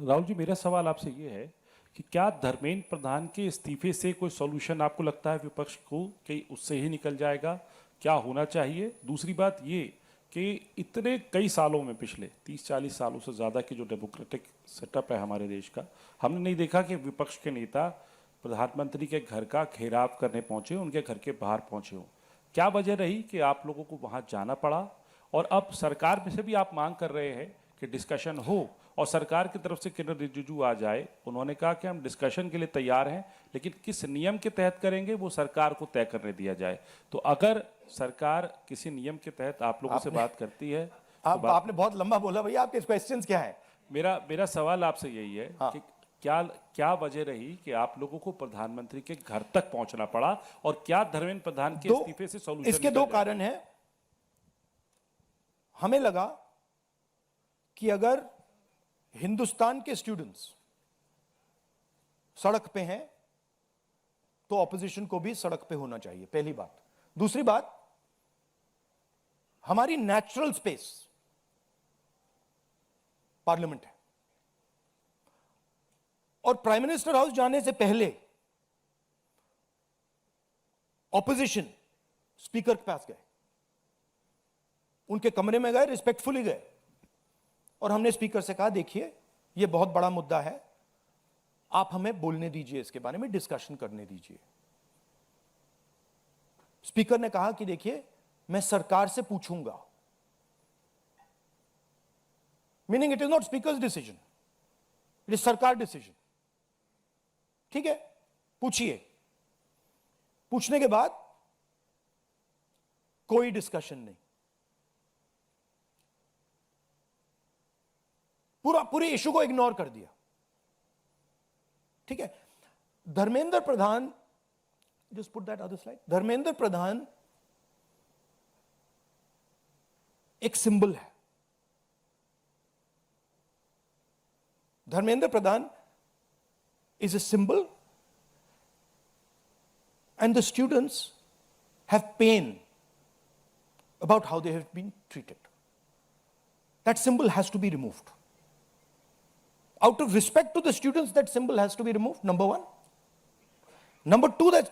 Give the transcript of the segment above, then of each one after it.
राहुल जी, मेरा सवाल आपसे ये है कि क्या धर्मेंद्र प्रधान के इस्तीफे से कोई सॉल्यूशन आपको लगता है विपक्ष को कि उससे ही निकल जाएगा? क्या होना चाहिए? दूसरी बात ये कि इतने कई सालों में, पिछले 30-40 सालों से ज़्यादा की जो डेमोक्रेटिक सेटअप है हमारे देश का, हमने नहीं देखा कि विपक्ष के नेता प्रधानमंत्री के घर का घेराव करने पहुंचे, उनके घर के बाहर पहुंचे हों। क्या वजह रही कि आप लोगों को वहां जाना पड़ा? और अब सरकार में से भी आप मांग कर रहे हैं कि डिस्कशन हो, और सरकार की तरफ से किरण रिजिजू आ जाए। उन्होंने कहा कि हम डिस्कशन के लिए तैयार हैं, लेकिन किस नियम के तहत करेंगे वो सरकार को तय करने दिया जाए। तो अगर सरकार किसी नियम के तहत आप लोगों से बात करती है तो आपने बहुत लंबा बोला भैया, आपके क्वेश्चंस क्या है? मेरा सवाल आपसे यही है हाँ। कि क्या क्या वजह रही कि आप लोगों को प्रधानमंत्री के घर तक पहुंचना पड़ा, और क्या धर्मेंद्र प्रधान के इस्तीफे से सॉल्यूशन? इसके दो कारण हैं। हमें लगा कि अगर हिंदुस्तान के स्टूडेंट्स सड़क पे हैं तो ऑपोजिशन को भी सड़क पे होना चाहिए, पहली बात। दूसरी बात, हमारी नेचुरल स्पेस पार्लियामेंट है, और प्राइम मिनिस्टर हाउस जाने से पहले ऑपोजिशन स्पीकर के पास गए, उनके कमरे में गए, रिस्पेक्टफुली गए, और हमने स्पीकर से कहा देखिए ये बहुत बड़ा मुद्दा है, आप हमें बोलने दीजिए, इसके बारे में डिस्कशन करने दीजिए। स्पीकर ने कहा कि देखिए मैं सरकार से पूछूंगा, meaning it is not speakers decision, it is सरकार डिसीजन। ठीक है, पूछिए। पूछने के बाद कोई डिस्कशन नहीं, पूरे इशू को इग्नोर कर दिया। ठीक है, Dharmendra Pradhan, just put that other slide, Dharmendra Pradhan एक सिंबल है। धर्मेंद्र प्रधान is a symbol, and the students have pain about how they have been treated. That symbol has to be removed. Out of respect to the students, that symbol has to be removed, number one. Number two, that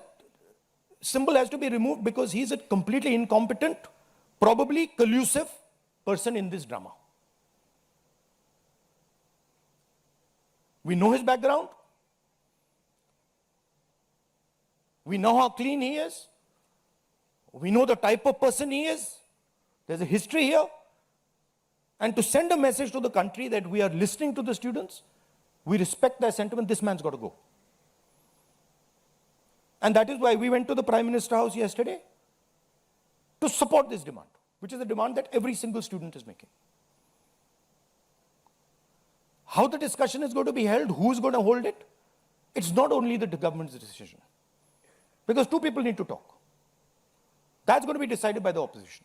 symbol has to be removed because he is a completely incompetent, probably collusive person in this drama. We know his background. We know how clean he is. We know the type of person he is. There's a history here. And to send a message to the country that we are listening to the students, we respect their sentiment, this man's got to go. And that is why we went to the Prime Minister House yesterday to support this demand, which is a demand that every single student is making. How the discussion is going to be held, who is going to hold it, it's not only the government's decision. Because two people need to talk. That's going to be decided by the opposition,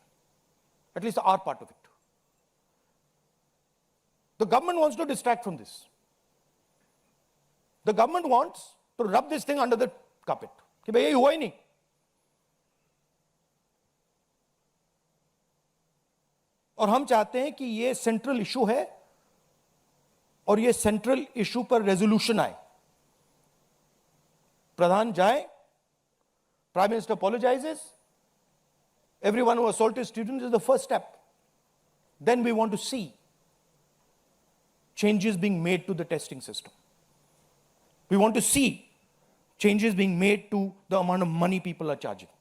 at least our part of it. The government wants to distract from this. The government wants to rub this thing under the carpet. कि भाई ये हुआ ही नहीं। और हम चाहते हैं कि ये सेंट्रल इशू है, और ये सेंट्रल इशू पर रेजोल्यूशन आए। प्रधान जाए, Prime Minister apologizes. Everyone who assaulted students is the first step. Then we want to see changes being made to the testing system. We want to see changes being made to the amount of money people are charging.